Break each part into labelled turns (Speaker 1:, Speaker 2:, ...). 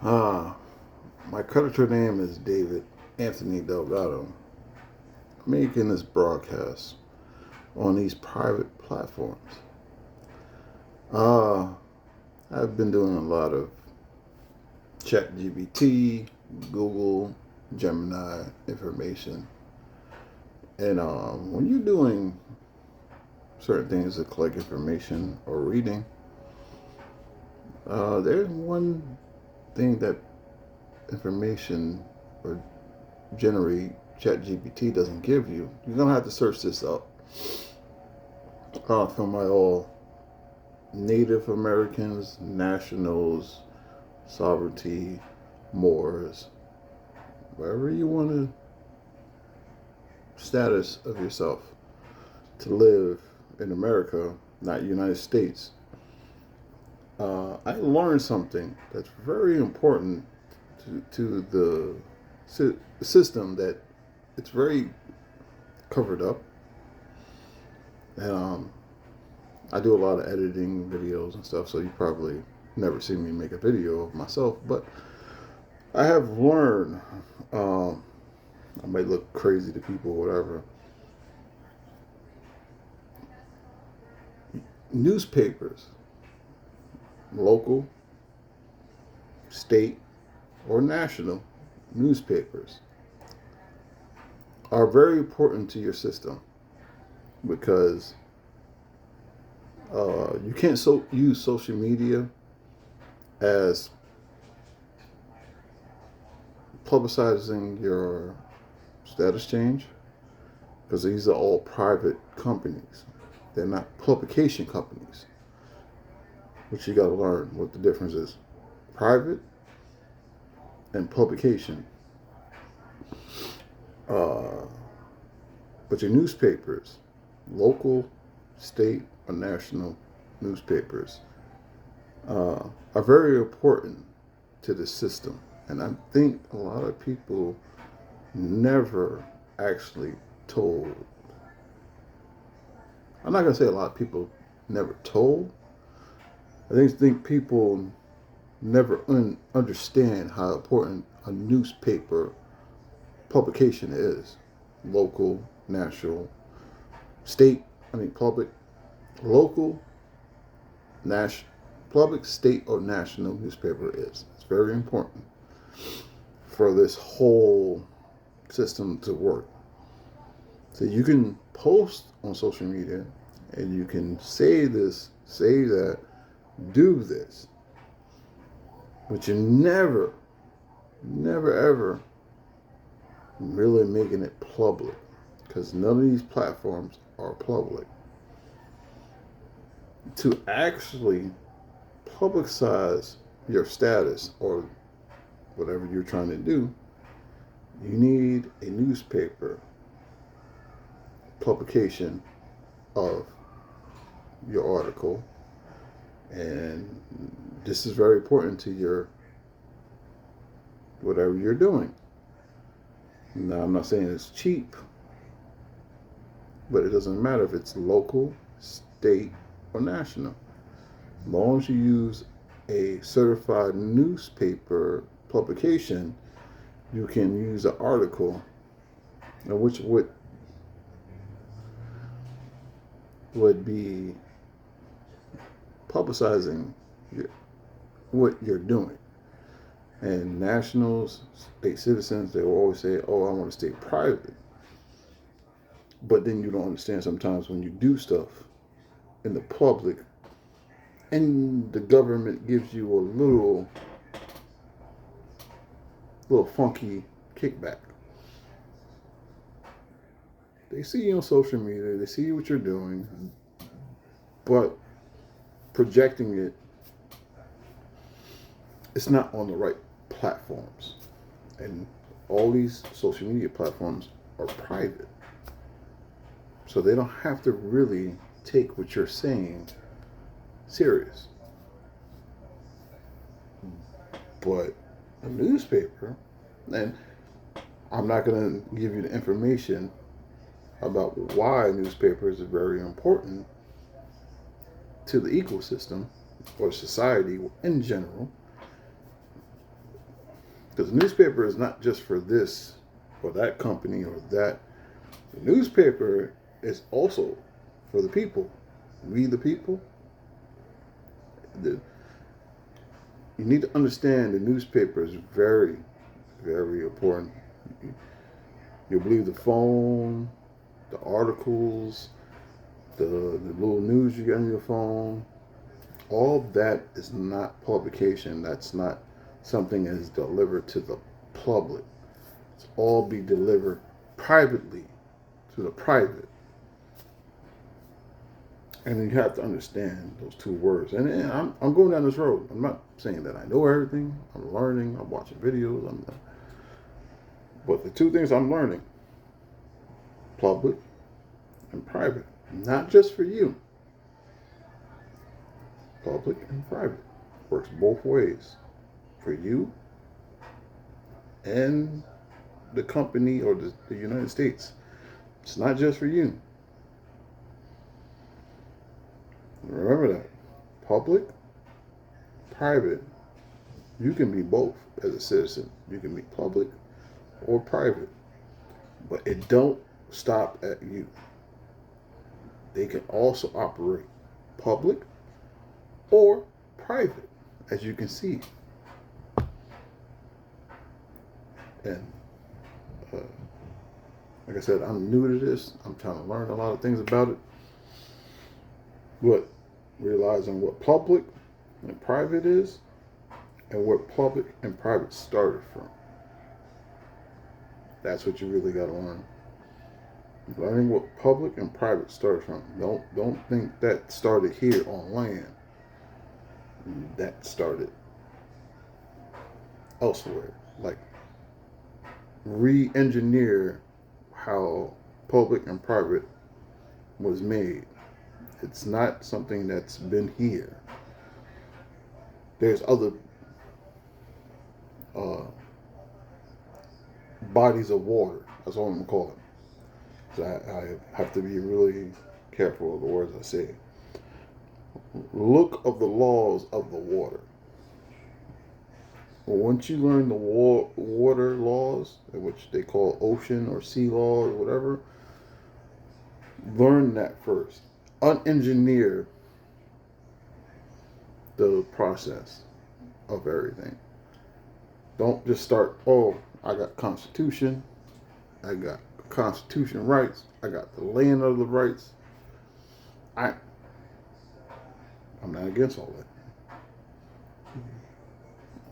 Speaker 1: Uh, my creditor name is David Anthony Delgado. Making this broadcast on these private platforms. Uh, I've been doing a lot of ChatGPT, Google, Gemini information. And when you're doing certain things to collect information or reading, there's one thing that information or generate ChatGPT doesn't give you. You're gonna have to search this up. From my all Native Americans, nationals, sovereignty, Moors, wherever you want to status of yourself to live in America, not United States. I learned something that's very important to the system, that it's very covered up. And I do a lot of editing videos and stuff, so you probably never see me make a video of myself. But I have learned, I might look crazy to people, whatever. Newspapers, local, state, or national newspapers are very important to your system, because you can't use social media as publicizing your status change, because these are all private companies. They're not publication companies, which you got to learn what the difference is. Private and publication. But your newspapers, local, state, or national newspapers, are very important to the system. And I think a lot of people never actually told. I'm not going to say a lot of people never told. I think people never understand how important a newspaper publication is. Local, national, public, local, public, state, or national newspaper is. It's very important for this whole system to work. So you can post on social media and you can say this, say that, do this, but you're never ever really making it public, because none of these platforms are public. To actually publicize your status or whatever you're trying to do, you need a newspaper publication of your article, and this is very important to your whatever you're doing. Now, I'm not saying it's cheap, but it doesn't matter if it's local, state, or national. As long as you use a certified newspaper publication, you can use an article, which would be publicizing what you're doing. And nationals, state citizens, they will always say, oh, I want to stay private. But then you don't understand sometimes when you do stuff in the public and the government gives you a little funky kickback. They see you on social media, they see what you're doing, but projecting it, it's not on the right platforms. And all these social media platforms are private, so they don't have to really take what you're saying serious. But a newspaper, and I'm not going to give you the information about why newspapers are very important to the ecosystem or society in general. Because the newspaper is not just for this or that company or that. The newspaper is also for the people. We the people. You need to understand the newspaper is very, very important. You'll believe the phone, the articles, the little news you get on your phone. All that is not publication. That's not something that is delivered to the public. It's all be delivered privately to the private. And you have to understand those two words. And I'm going down this road. I'm not saying that I know everything. I'm learning. I'm watching videos. But the two things I'm learning, public and private, not just for you. Public and private works both ways for you and the company or the United States. It's not just for you. Remember that. Public, private. You can be both as a citizen. You can be public or private. But it don't stop at you. They can also operate public or private, as you can see. And like I said, I'm new to this. I'm trying to learn a lot of things about it. But realizing what public and private is and what public and private started from. That's what you really got to learn. Learning what public and private started from. Don't think that started here on land. That started elsewhere. Like re-engineer how public and private was made. It's not something that's been here. There's other bodies of water. That's what I'm going to call it. So I have to be really careful of the words I say. Look of the laws of the water. Once you learn the water laws, which they call ocean or sea law or whatever, learn that first. Unengineer the process of everything. Don't just start, oh, I got Constitution, I got Constitution rights, I got the land of the rights. I'm not against all that.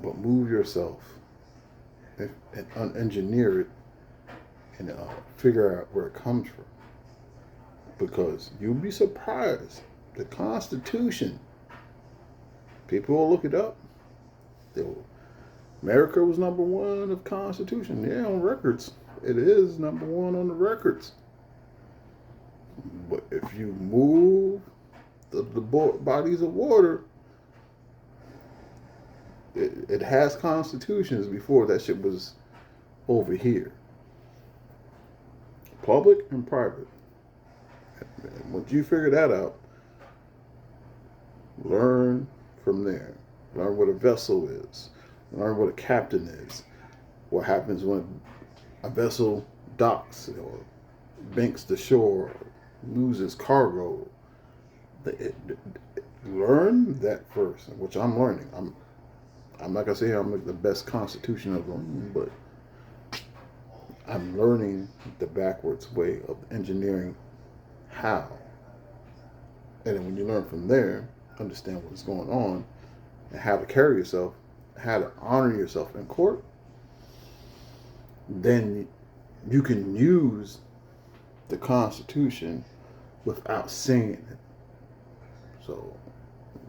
Speaker 1: But move yourself and unengineer it and figure out where it comes from. Because you'll be surprised. The Constitution, people will look it up. America was number one of Constitution. Yeah, on records. It is number one on the records. But if you move the bodies of water, it has constitutions before that shit was over here. Public and private. Once you figure that out, learn from there. Learn what a vessel is. Learn what a captain is. What happens when a vessel docks or banks the shore, or loses cargo. Learn that first, which I'm learning. I'm not gonna say I'm the best constitution of them, but I'm learning the backwards way of engineering how. And then when you learn from there, understand what's going on and how to carry yourself, how to honor yourself in court, then you can use the Constitution without saying it. So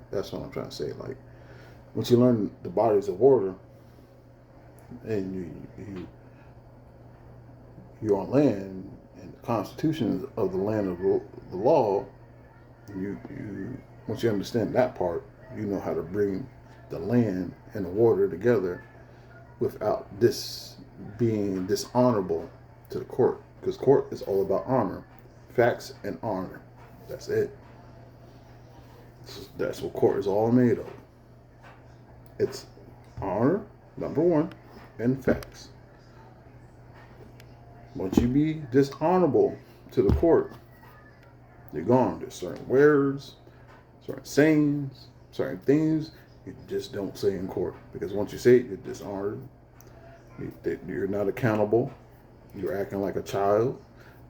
Speaker 1: that's what I'm trying to say. Like, once you learn the bodies of water and you're on land and the Constitution of the land of the law, you once you understand that part, you know how to bring the land and the water together without this being dishonorable to the court. Because court is all about honor, facts and honor. That's it. That's what court is all made of. It's honor, number one, and facts. Once you be dishonorable to the court, you're gone. There's certain words, certain sayings, certain things you just don't say in court. Because once you say it, you're dishonored. You're not accountable. You're acting like a child.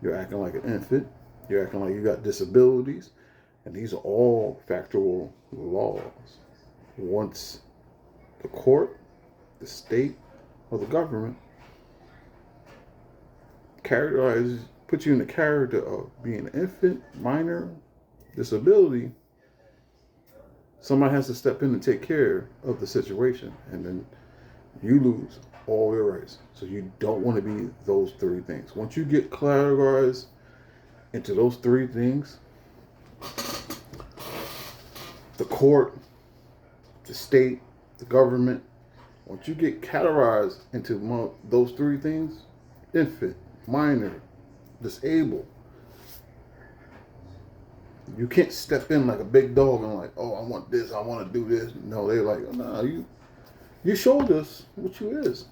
Speaker 1: You're acting like an infant. You're acting like you got disabilities. And these are all factual laws. Once the court, the state, or the government put you in the character of being an infant, minor, disability, somebody has to step in and take care of the situation. And then you lose all your rights. So you don't want to be those three things. Once you get categorized into those three things, the court, the state, the government, once you get categorized into those three things, infant, minor, disabled, you can't step in like a big dog and like, oh, I want this, I want to do this. No, they're like, oh, no, you showed us what you is.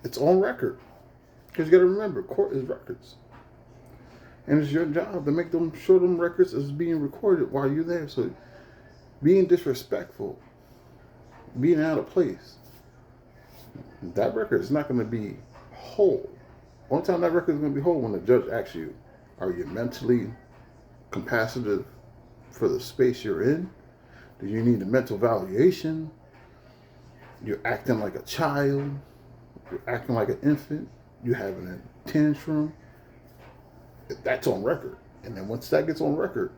Speaker 1: It's on record. Because you got to remember, court is records. And it's your job to make them sure them records is being recorded while you're there. So being disrespectful, being out of place, that record is not going to be whole. One time that record is going to be whole when the judge asks you, are you mentally capacitative for the space you're in? Do you need a mental evaluation? You're acting like a child. You're acting like an infant. You're having a tantrum. That's on record. And then once that gets on record,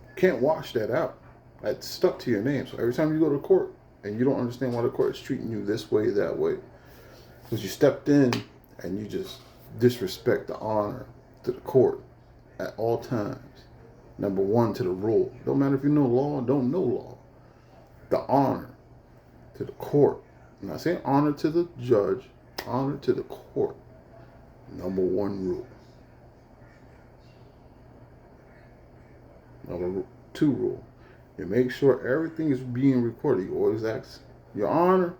Speaker 1: you can't wash that out. That's stuck to your name. So every time you go to court and you don't understand why the court is treating you this way, that way, because you stepped in and you just disrespect the honor to the court at all times. Number one, to the rule. Don't matter if you know law or don't know law. The honor to the court. I'm not saying honor to the judge, honor to the court. Number one rule. Number two rule. You make sure everything is being recorded. You always ask, Your Honor,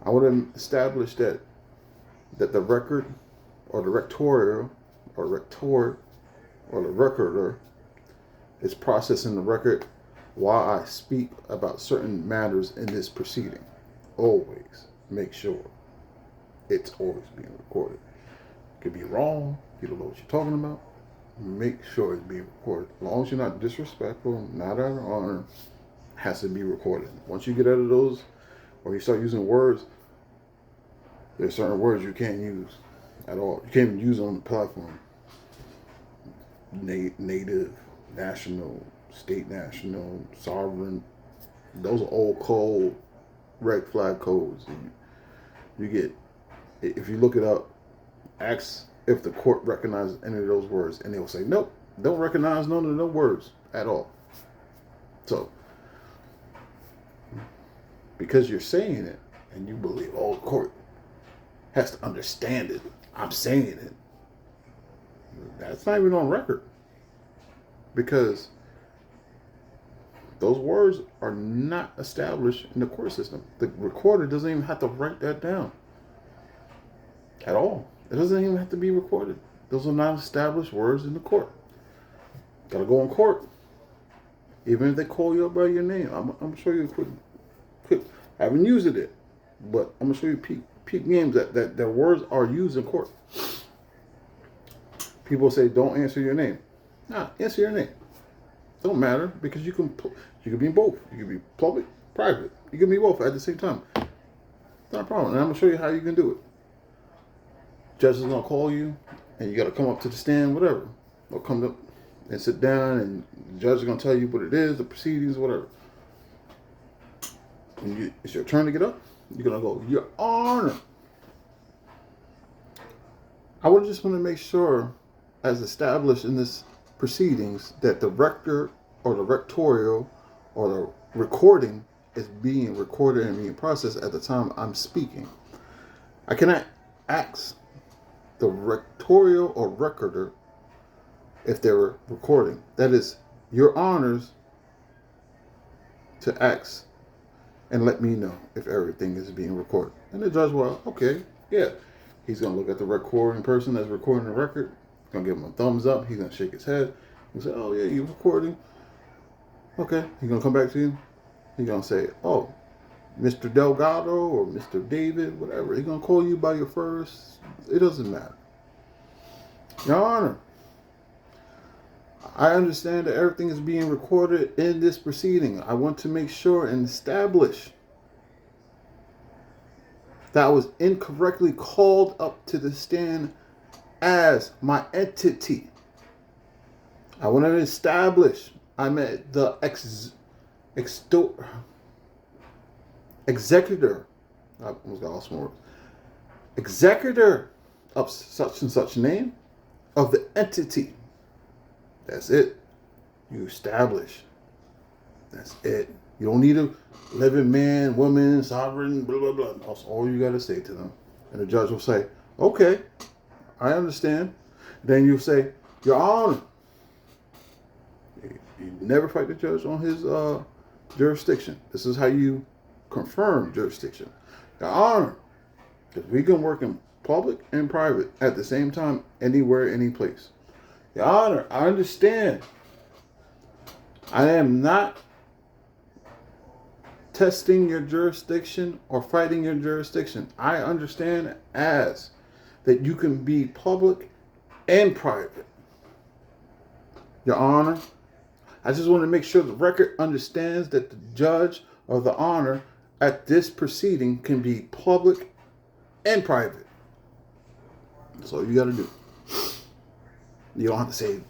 Speaker 1: I would have established that the record or the rectorial or rector or the recorder is processing the record while I speak about certain matters in this proceeding. Always make sure it's always being recorded. It could be wrong. You don't know what you're talking about. Make sure it's being recorded. As long as you're not disrespectful, not out of honor, it has to be recorded. Once you get out of those, or you start using words, there's certain words you can't use at all. You can't even use on the platform. Native, national, state national, sovereign. Those are all cold red flag codes. You get, if you look it up, ask if the court recognizes any of those words, and they will say, nope, don't recognize none of those words at all. So, because you're saying it, and you believe, oh, the court has to understand it, I'm saying it, that's not even on record. Because those words are not established in the court system. The recorder doesn't even have to write that down at all. It doesn't even have to be recorded. Those are not established words in the court. Gotta go in court. Even if they call you up by your name. I'm going to show you a quick. I haven't used it, but I'm going to show you peak names that words are used in court. People say, don't answer your name. Nah, answer your name. Don't matter, because you can be both. You can be public, private. You can be both at the same time. Not a problem. And I'm going to show you how you can do it. Judge is going to call you, and you got to come up to the stand, whatever. Or come up and sit down, and the judge is going to tell you what it is, the proceedings, whatever. When it's your turn to get up, you're going to go, Your Honor. I would just want to make sure, as established in this proceedings, that the rector or the rectorial or the recording is being recorded and being processed at the time I'm speaking. I cannot ask the rectorial or recorder if they're recording. That is your honors to ask and let me know if everything is being recorded. And the judge will, okay, yeah. He's going to look at the recording person that's recording the record. He's going to give him a thumbs up. He's going to shake his head. He'll say, oh, yeah, you're recording. Okay. He's going to come back to you. He's going to say, oh, Mr. Delgado or Mr. David, whatever. He's going to call you by your first. It doesn't matter. Your Honor, I understand that everything is being recorded in this proceeding. I want to make sure and establish that I was incorrectly called up to the stand as my entity. I want to establish I'm the executor. I almost got all some words. Executor of such and such name of the entity. That's it. You establish. That's it. You don't need a living man, woman, sovereign, blah, blah, blah. That's all you got to say to them. And the judge will say, okay, I understand. Then you say, Your Honor. You never fight the judge on his jurisdiction. This is how you confirm jurisdiction. Your Honor, because we can work in public and private at the same time, anywhere, any place. Your Honor, I understand. I am not testing your jurisdiction or fighting your jurisdiction. I understand as that you can be public and private. Your Honor, I just want to make sure the record understands that the judge or the honor at this proceeding can be public and private. That's all you got to do. You don't have to say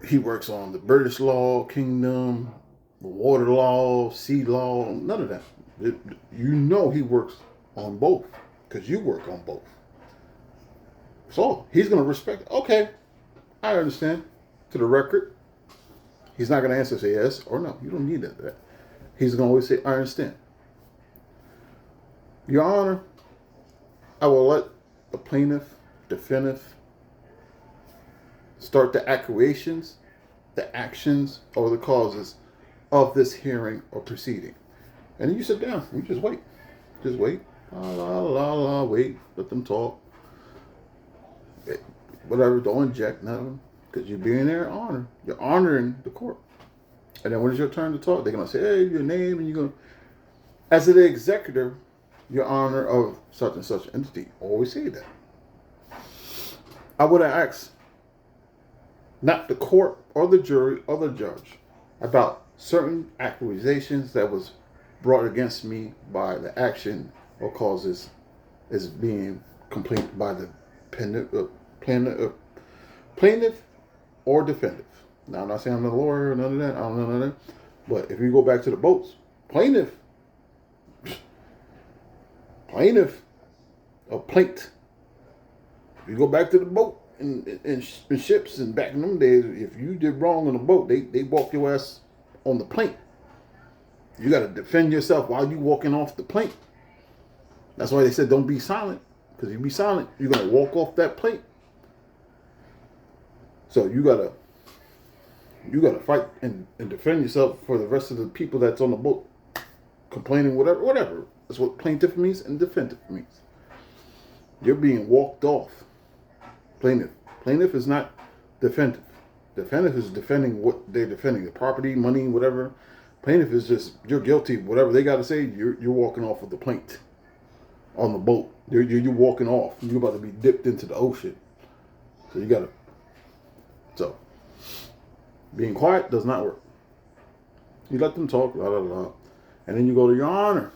Speaker 1: he works on the British law, kingdom, the water law, sea law, none of that. You know he works on both because you work on both. So he's going to respect, okay, I understand. To the record, he's not going to answer say yes or no. You don't need that. He's going to always say, I understand. Your Honor, I will let the plaintiff, defendant, start the accusations, the actions, or the causes of this hearing or proceeding. And then you sit down. You just wait. Just wait. Wait. Let them talk. Whatever. Don't inject nothing. Because you're being there honor. You're honoring the court. And then when it's your turn to talk, they're going to say, hey, your name. And you're going to, as the executor, your honor of such and such entity. Always say that. I would have asked not the court or the jury or the judge about certain accusations that was brought against me by the action or causes is being complained by the plaintiff or defendant. Now, I'm not saying I'm a lawyer or none of that. I don't know none of that. But if you go back to the boats, plaintiff, or plate. If you go back to the boat in ships and back in them days, if you did wrong on the boat, they walk your ass on the plank. You got to defend yourself while you walking off the plank. That's why they said don't be silent. Because if you be silent, you're going to walk off that plank. So you gotta fight and defend yourself for the rest of the people that's on the boat complaining, whatever. That's what plaintiff means and defendant means. You're being walked off. Plaintiff is not defendant. Defendant is defending what they're defending, the property, money, whatever. Plaintiff is just, you're guilty, whatever they got to say, you're walking off of the plank on the boat. You're walking off. You're about to be dipped into the ocean. So you got to. So, being quiet does not work. You let them talk, blah, blah, blah. And then you go to your honor.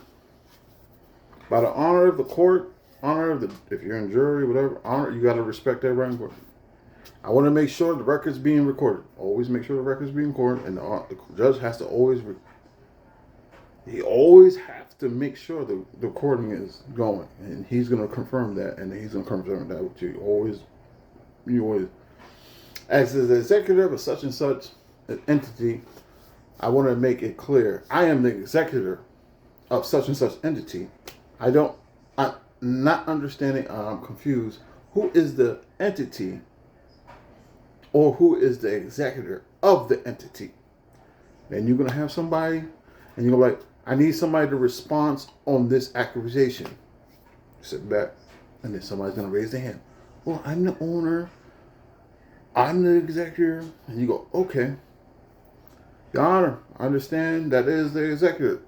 Speaker 1: By the honor of the court, honor of the, if you're in jury, whatever, honor, you got to respect everybody in court. I want to make sure the record's being recorded. Always make sure the record's being recorded. And the judge has to always, he always has to make sure the recording is going. And he's going to confirm that. And he's going to confirm that with you. You always, as the executive of such and such an entity, I want to make it clear. I am the executor of such and such entity. I'm not understanding, I'm confused. Who is the entity or who is the executor of the entity? Then you're going to have somebody And you're like, I need somebody to respond on this accusation. Sit back, and then somebody's gonna raise their hand. Well, I'm the owner. I'm the executor. And you go, okay. Your Honor, I understand that is the executive.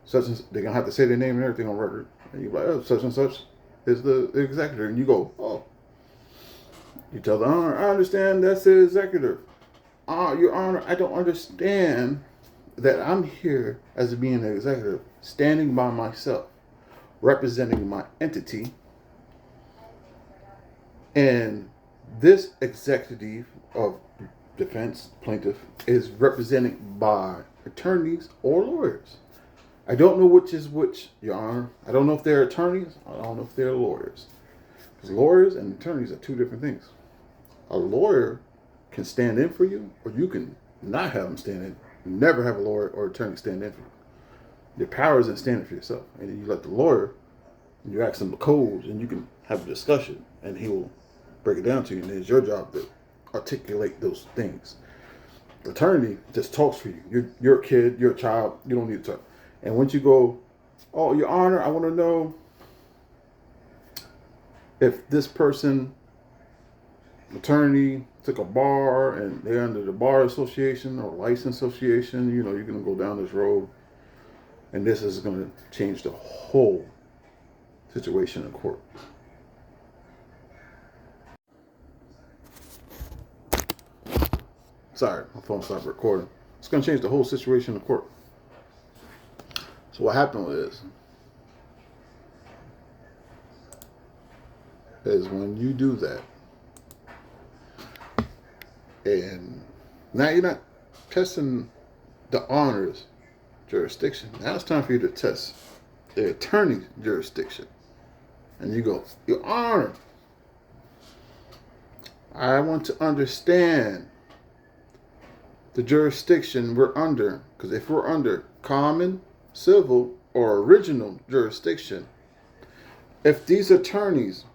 Speaker 1: Such and they're gonna have to say their name and everything on record. And you're like, oh, such and such is the executor. And you go, oh. You tell the Honor, I understand that's the executive. Your Honor, I don't understand that I'm here as being an executive, standing by myself, representing my entity. And this executive of defense plaintiff is represented by attorneys or lawyers. I don't know which is which, Your Honor. I don't know if they're attorneys. I don't know if they're lawyers. Because lawyers and attorneys are two different things. A lawyer can stand in for you, or you can not have them stand in. Never have a lawyer or attorney stand in for you. Your power is in standing for yourself. And then you let the lawyer, and you ask him the codes, and you can have a discussion, and he will break it down to you. And it's your job to articulate those things. The attorney just talks for you. You're a kid, you're a child, you don't need to talk. And once you go, oh, Your Honor, I want to know if this person, attorney, took a bar and they're under the bar association or license association, you're going to go down this road. And this is going to change the whole situation in court. Sorry, my phone stopped recording. It's going to change the whole situation in court. So what happened is when you do that, and now you're not testing the honor's jurisdiction. Now it's time for you to test the attorney's jurisdiction. And you go, Your Honor, I want to understand the jurisdiction we're under. Because if we're under common, civil, or original jurisdiction, if these attorneys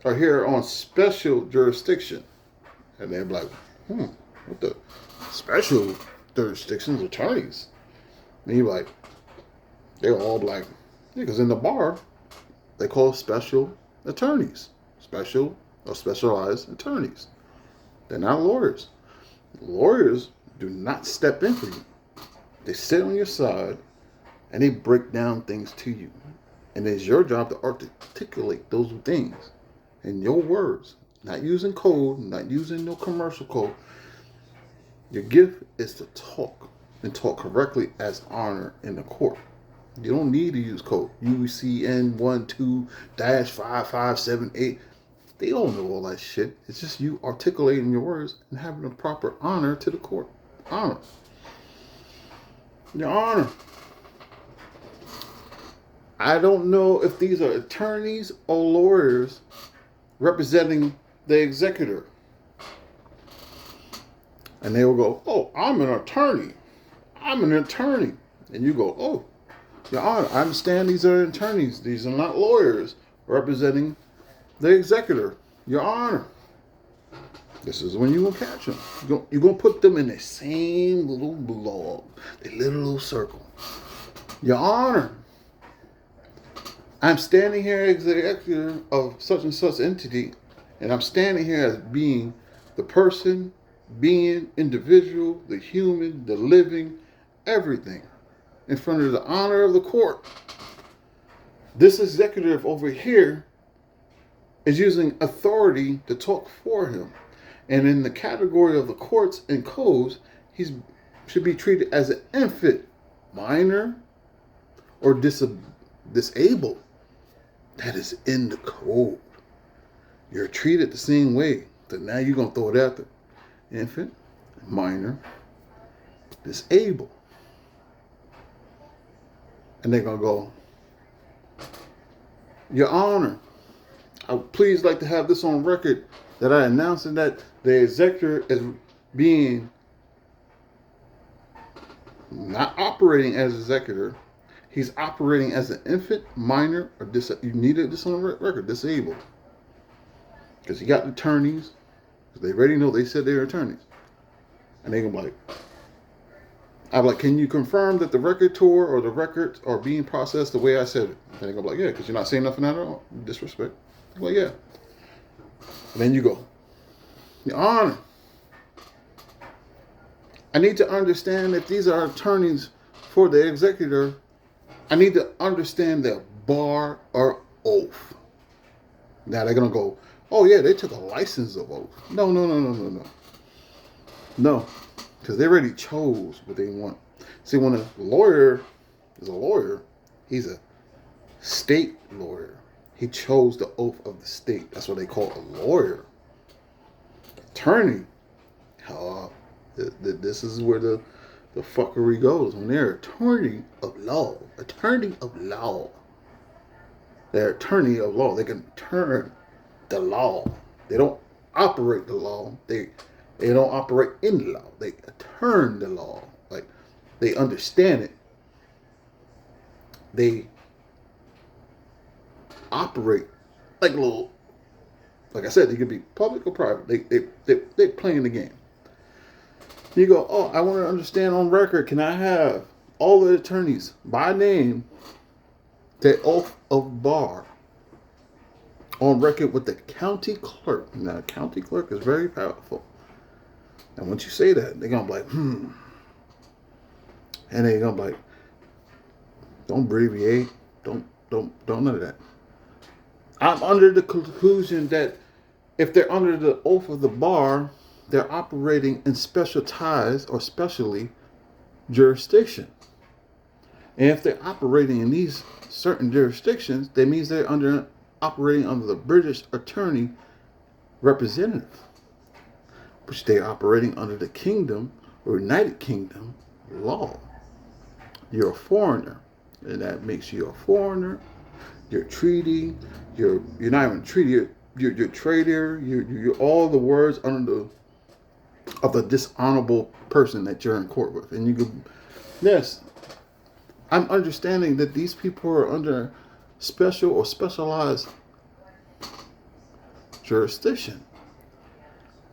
Speaker 1: are here on special jurisdiction, and they're like, what the special jurisdictions, attorneys? And you're like, they're all like, because in the bar, they call special attorneys, special or specialized attorneys. They're not lawyers. Lawyers do not step in for you. They sit on your side and they break down things to you. And it's your job to articulate those things in your words, not using code, not using no commercial code. Your gift is to talk and talk correctly as honor in the court. You don't need to use code. UCN 12-5578. They don't know all that shit. It's just you articulating your words and having a proper honor to the court. Honor. Your Honor, I don't know if these are attorneys or lawyers representing the executor. And they will go, oh, I'm an attorney. I'm an attorney. And you go, oh, Your Honor, I understand these are attorneys. These are not lawyers representing the executor. Your Honor. This is when you're going to catch them. You're going to put them in the same little blob, the little circle. Your Honor, I'm standing here as the executor of such and such entity, and I'm standing here as being the person, being, individual, the human, the living, everything, in front of the honor of the court. This executive over here is using authority to talk for him. And in the category of the courts and codes, he should be treated as an infant, minor, or disabled. That is in the code. You're treated the same way. So now you're going to throw it out there. Infant, minor, disabled. And they're going to go, Your Honor, I would please like to have this on record that I announced that the executor is being not operating as executor. He's operating as an infant, minor, or you needed this on record, disabled. Because he got attorneys. Because they already know they said they're attorneys. And they're going to be like, I'm like, can you confirm that the record tour or the records are being processed the way I said it? And they go like, yeah, because you're not saying nothing at all. Disrespect. I'm like, yeah. And then you go, Your Honor, I need to understand that these are attorneys for the executor. I need to understand their bar or oath. Now they're going to go, oh, yeah, they took a license of oath. No. No, because they already chose what they want. See, when a lawyer is a lawyer, he's a state lawyer. He chose the oath of the state. That's what they call a lawyer. Attorney, this is where the fuckery goes. When they're attorney of law, they're attorney of law. They can turn the law. They don't operate the law. They don't operate in the law. They turn the law. Like, they understand it. They operate like little, like I said, they could be public or private. They playing the game. You go, oh, I want to understand on record. Can I have all the attorneys by name, their oath of bar on record with the county clerk? Now, the county clerk is very powerful. And once you say that, they're gonna be like, And they're gonna be like, don't abbreviate, don't none of that. I'm under the conclusion that if they're under the oath of the bar, they're operating in specialized or specially jurisdiction. And if they're operating in these certain jurisdictions, that means they're operating under the British Attorney Representative, which they're operating under the Kingdom or United Kingdom law. You're a foreigner, and that makes you a foreigner. You're treaty. You're not even treaty. You're traitor. You're all the words under of the dishonorable person that you're in court with. And you go, yes, I'm understanding that these people are under special or specialized jurisdiction.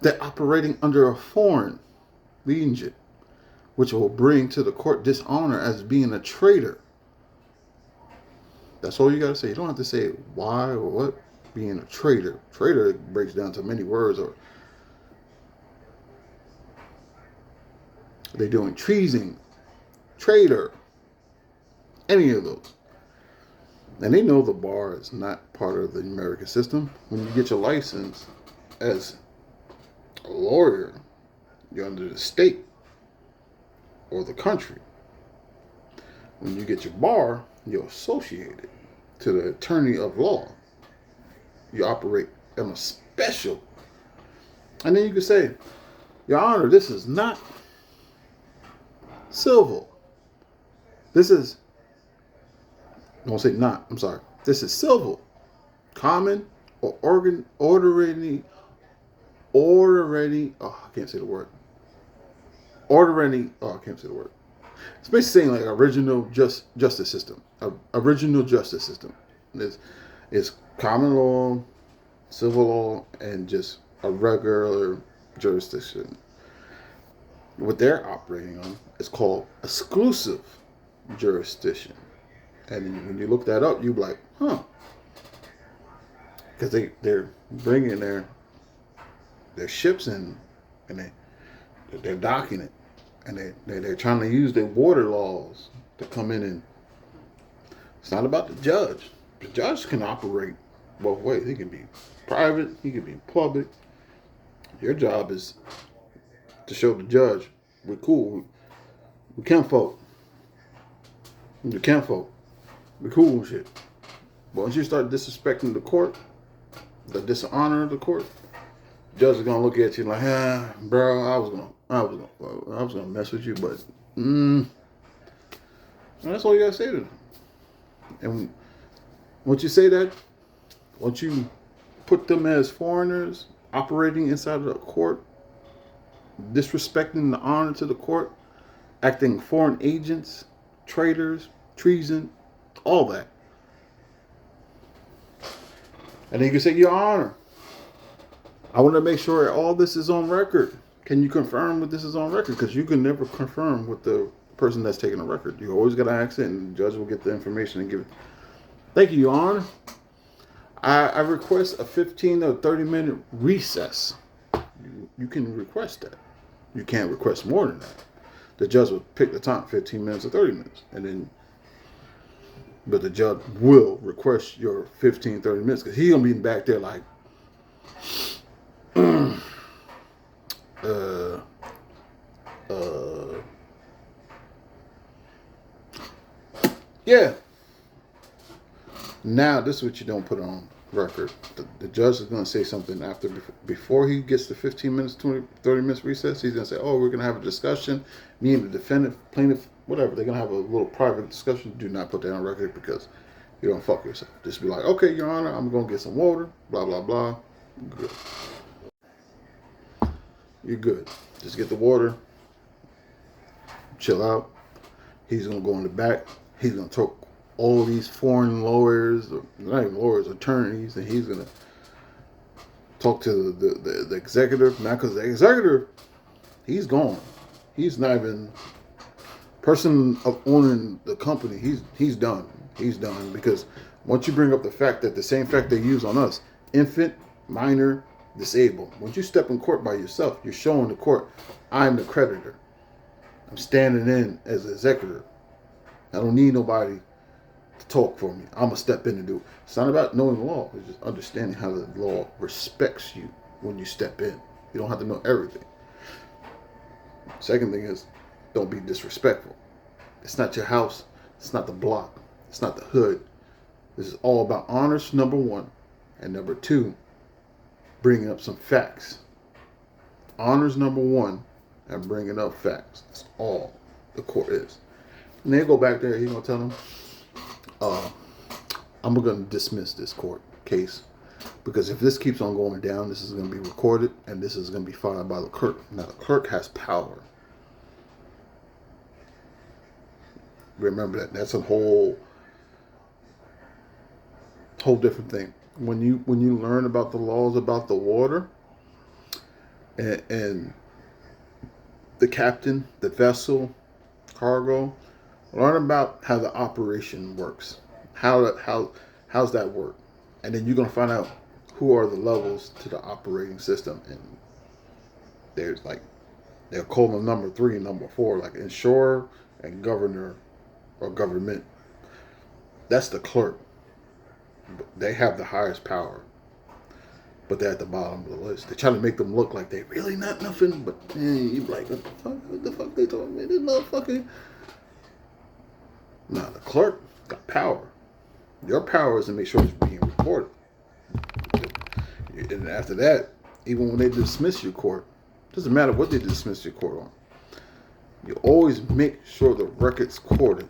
Speaker 1: They're operating under a foreign legion, which will bring to the court dishonor as being a traitor. That's all you got to say. You don't have to say why or what. Being a traitor. Traitor breaks down to many words. Or they're doing treason, traitor, any of those. And they know the bar is not part of the American system. When you get your license as a lawyer, you're under the state or the country. When you get your bar, you're associated to the attorney of law. You operate in a special. And then you can say, Your Honor, this is not civil. This is, I won't say not, I'm sorry. This is civil, common, or ordinary, I can't say the word. It's basically saying like original justice system. Original justice system. Is common law, civil law, and just a regular jurisdiction. What they're operating on is called exclusive jurisdiction. And when you look that up, you're like, because they're bringing their ships in, and they're docking it, and they're trying to use their water laws to come in, and it's not about the judge. The judge can operate both ways. He can be private, he can be public. Your job is to show the judge we're cool. We can't vote. We can't vote. We're cool and shit. But once you start disrespecting the court, the dishonor of the court, the judge is gonna look at you like, bro, I was gonna mess with you, but and that's all you gotta say to them. And once you say that, once you put them as foreigners operating inside of the court, disrespecting the honor to the court, acting foreign agents, traitors, treason, all that. And then you can say, Your Honor, I want to make sure all this is on record. Can you confirm that this is on record? Because you can never confirm with the person that's taking a record. You always got to ask it, and the judge will get the information and give it. Thank you, Your Honor. I request a 15 or 30-minute recess. You can request that. You can't request more than that. The judge will pick the time, 15 minutes or 30 minutes. But the judge will request your 15, 30 minutes because he's going to be back there like, yeah. Now, this is what you don't put on record. The judge is going to say something before he gets the 15 minutes, 20, 30 minutes recess. He's going to say, oh, we're going to have a discussion. Me and the defendant, plaintiff, whatever. They're going to have a little private discussion. Do not put that on record because you don't fuck yourself. Just be like, okay, Your Honor, I'm going to get some water, blah, blah, blah. Good. You're good. Just get the water. Chill out. He's going to go in the back. He's going to talk all these foreign lawyers, or not even lawyers, attorneys, and he's going to talk to the executive. Now, because the executive, he's gone. He's not even person of owning the company. He's done. He's done because once you bring up the fact that the same fact they use on us, infant, minor, disabled. Once you step in court by yourself, you're showing the court, I'm the creditor. I'm standing in as an executor. I don't need nobody to talk for me. I'm going to step in and do it. It's not about knowing the law. It's just understanding how the law respects you when you step in. You don't have to know everything. Second thing is, don't be disrespectful. It's not your house. It's not the block. It's not the hood. This is all about honors, number one. And number two, bringing up some facts. Honors, number one, and bringing up facts. That's all the court is. And they go back there, he's going to tell them, I'm going to dismiss this court case because if this keeps on going down, this is going to be recorded and this is going to be filed by the clerk. Now, the clerk has power. Remember that. That's a whole different thing. When you learn about the laws about the water and the captain, the vessel, cargo, learn about how the operation works. How's that work? And then you're gonna find out who are the levels to the operating system. And there's like they'll call them number 3 and number 4, like insurer and governor or government. That's the clerk. They have the highest power, but they're at the bottom of the list. They try to make them look like they really not nothing, but you like, what the fuck they talking about? This motherfucker. Nah, the clerk got power. Your power is to make sure it's being recorded. And after that, even when they dismiss your court, doesn't matter what they dismiss your court on. You always make sure the record's recorded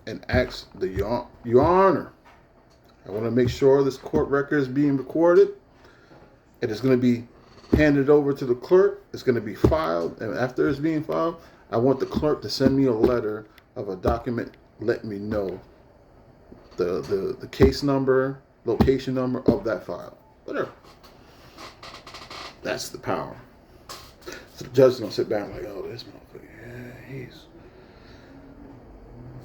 Speaker 1: and ask Your Honor, I want to make sure this court record is being recorded. It is going to be handed over to the clerk. It's going to be filed. And after it's being filed, I want the clerk to send me a letter of a document letting me know the case number, location number of that file. Whatever. That's the power. So the judge is going to sit back and like, oh, this motherfucker, yeah, he's...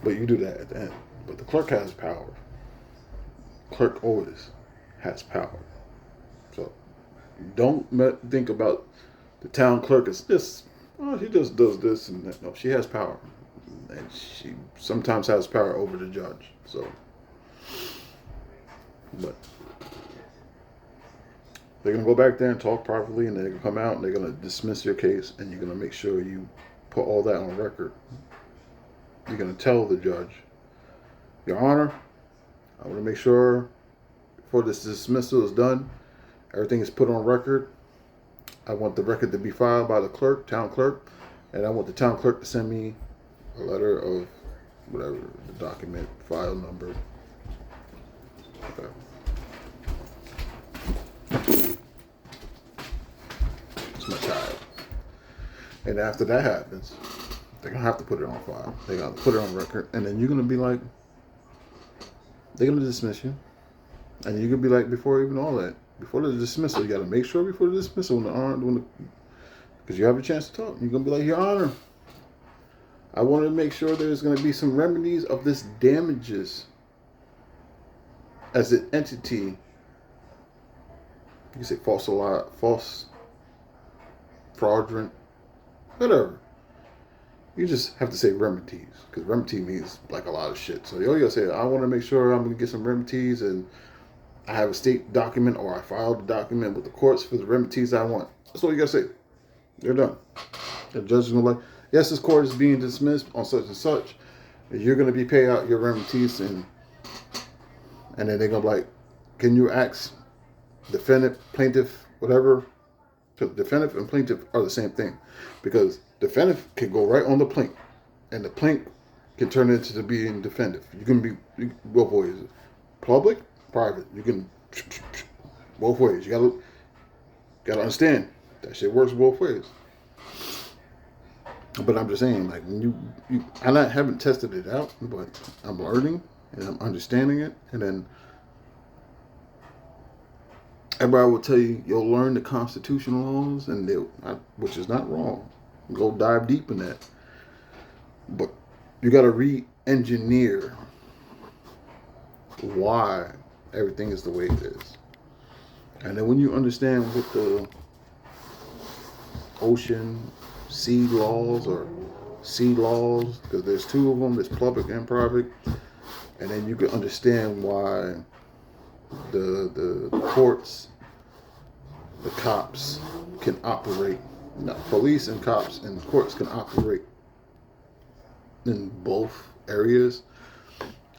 Speaker 1: But you do that at the end. But the clerk has power. Clerk always has power. So don't think about the town clerk as this, oh, she just does this and that. No, she has power. And she sometimes has power over the judge. So, but they're going to go back there and talk properly, and they're going to come out and they're going to dismiss your case, and you're going to make sure you put all that on record. You're going to tell the judge, Your Honor, I want to make sure before this dismissal is done, everything is put on record. I want the record to be filed by the clerk, town clerk, and I want the town clerk to send me a letter of whatever, the document, file number. Okay. It's my child. And after that happens, they're going to have to put it on file. They're going to put it on record. And then you're going to be like, they're going to dismiss you. And you're going to be like, before even all that, before the dismissal, you got to make sure before the dismissal, because you have a chance to talk. You're going to be like, Your Honor, I want to make sure there's going to be some remedies of this damages as an entity. You can say false, fraudulent, whatever. You just have to say remedies, because remedy means like a lot of shit. So you gotta say, I want to make sure I'm gonna get some remedies, and I have a state document, or I filed a document with the courts for the remedies I want. That's all you gotta say. They're done. The judge is gonna be like, yes, this court is being dismissed on such and such. You're gonna be paid out your remedies, and then they're gonna be like, can you ask defendant, plaintiff, whatever? Because defendant and plaintiff are the same thing, because defendant can go right on the plaint, and the plaint can turn into being defendant. You can be both ways, public, private. You can both ways. You gotta understand that shit works both ways. But I'm just saying, like, when I haven't tested it out, but I'm learning and I'm understanding it, and then everybody will tell you you'll learn the constitutional laws, and which is not wrong. Go dive deep in that. But you got to re-engineer why everything is the way it is. And then when you understand what the ocean, sea laws, or sea laws, because there's two of them, there's public and private, and then you can understand why the courts, the cops can operate. Police and cops and courts can operate in both areas.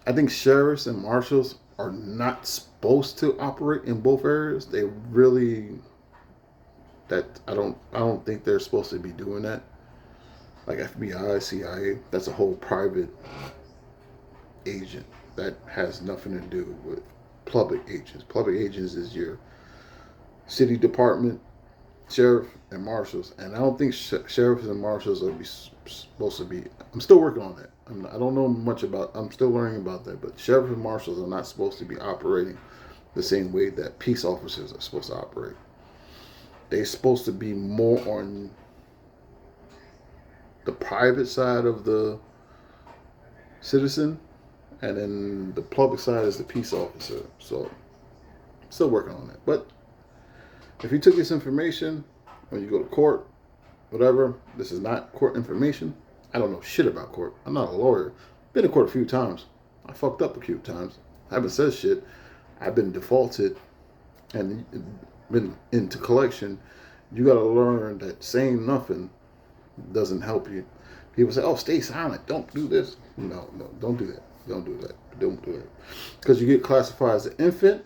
Speaker 1: I think sheriffs and marshals are not supposed to operate in both areas. They really, I don't think they're supposed to be doing that. Like FBI, CIA, that's a whole private agent. That has nothing to do with public agents. Public agents is your city department, sheriff, and marshals. And I don't think sheriffs and marshals are supposed to be. I'm still working on that. I don't know much about. I'm still learning about that. But sheriffs and marshals are not supposed to be operating the same way that peace officers are supposed to operate. They're supposed to be more on the private side of the citizen, and then the public side is the peace officer. So, still working on that. But if you took this information when you go to court, whatever, this is not court information. I don't know shit about court. I'm not a lawyer. Been to court a few times. I fucked up a few times. I haven't said shit. I've been defaulted and been into collection. You got to learn that saying nothing doesn't help you. People say, oh, stay silent. Don't do this. No, don't do that. Don't do that. Because you get classified as an infant,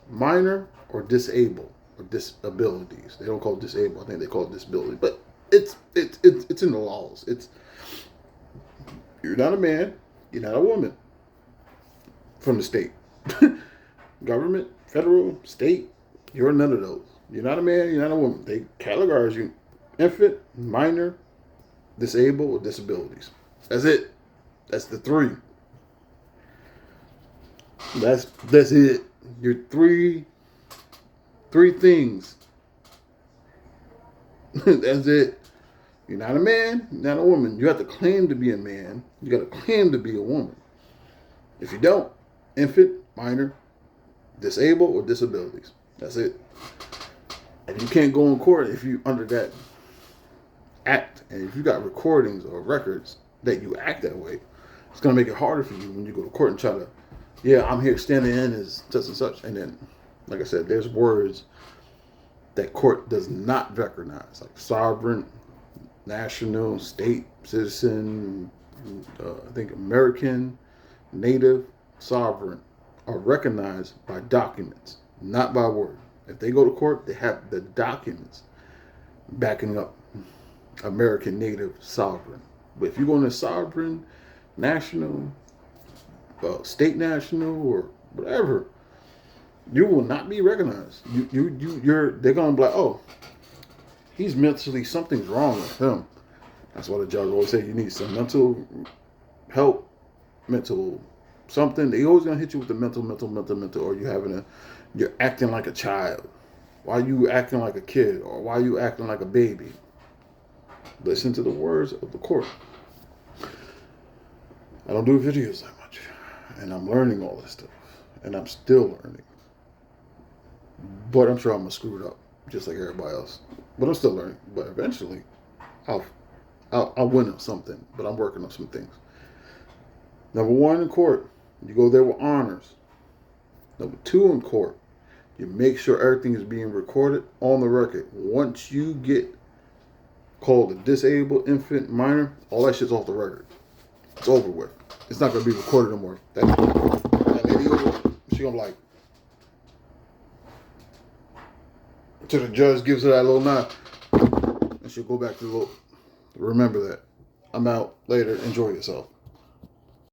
Speaker 1: minor, or disabled, or disabilities. They don't call it disabled. I think they call it disability. But it's in the laws. You're not a man. You're not a woman. From the state. Government, federal, state, you're none of those. You're not a man, you're not a woman. They categorize you infant, minor, disabled, or disabilities. That's it. That's the three. That's it. You're three things. That's it. You're not a man, you're not a woman. You have to claim to be a man. You got to claim to be a woman. If you don't, infant, minor, disabled, or disabilities. That's it. And you can't go in court if you under that act. And if you got recordings or records that you act that way, it's going to make it harder for you when you go to court and try to, I'm here standing in as such and such. And then, like I said, there's words that court does not recognize, like sovereign, national, state, citizen, I think American, native, sovereign, are recognized by documents, not by word. If they go to court, they have the documents backing up American, native, sovereign. But if you go into sovereign, national, state national, or whatever, you will not be recognized. They're gonna be like, oh, he's mentally, something's wrong with him. That's why the judge always say you need some mental help, mental something. They always gonna hit you with the mental, or you're acting like a child. Why are you acting like a kid? Or why are you acting like a baby? Listen to the words of the court. I don't do videos that much. And I'm learning all this stuff. And I'm still learning. But I'm sure I'm going to screw it up, just like everybody else. But I'm still learning. But eventually, I'll win on something. But I'm working on some things. Number 1 in court, you go there with honors. Number 2 in court, you make sure everything is being recorded on the record. Once you get called a disabled infant minor, all that shit's off the record. It's over with. It's not going to be recorded no more. That lady over, she going to like, till the judge gives her that little nod, and she'll go back to the little, remember that. I'm out. Later. Enjoy yourself.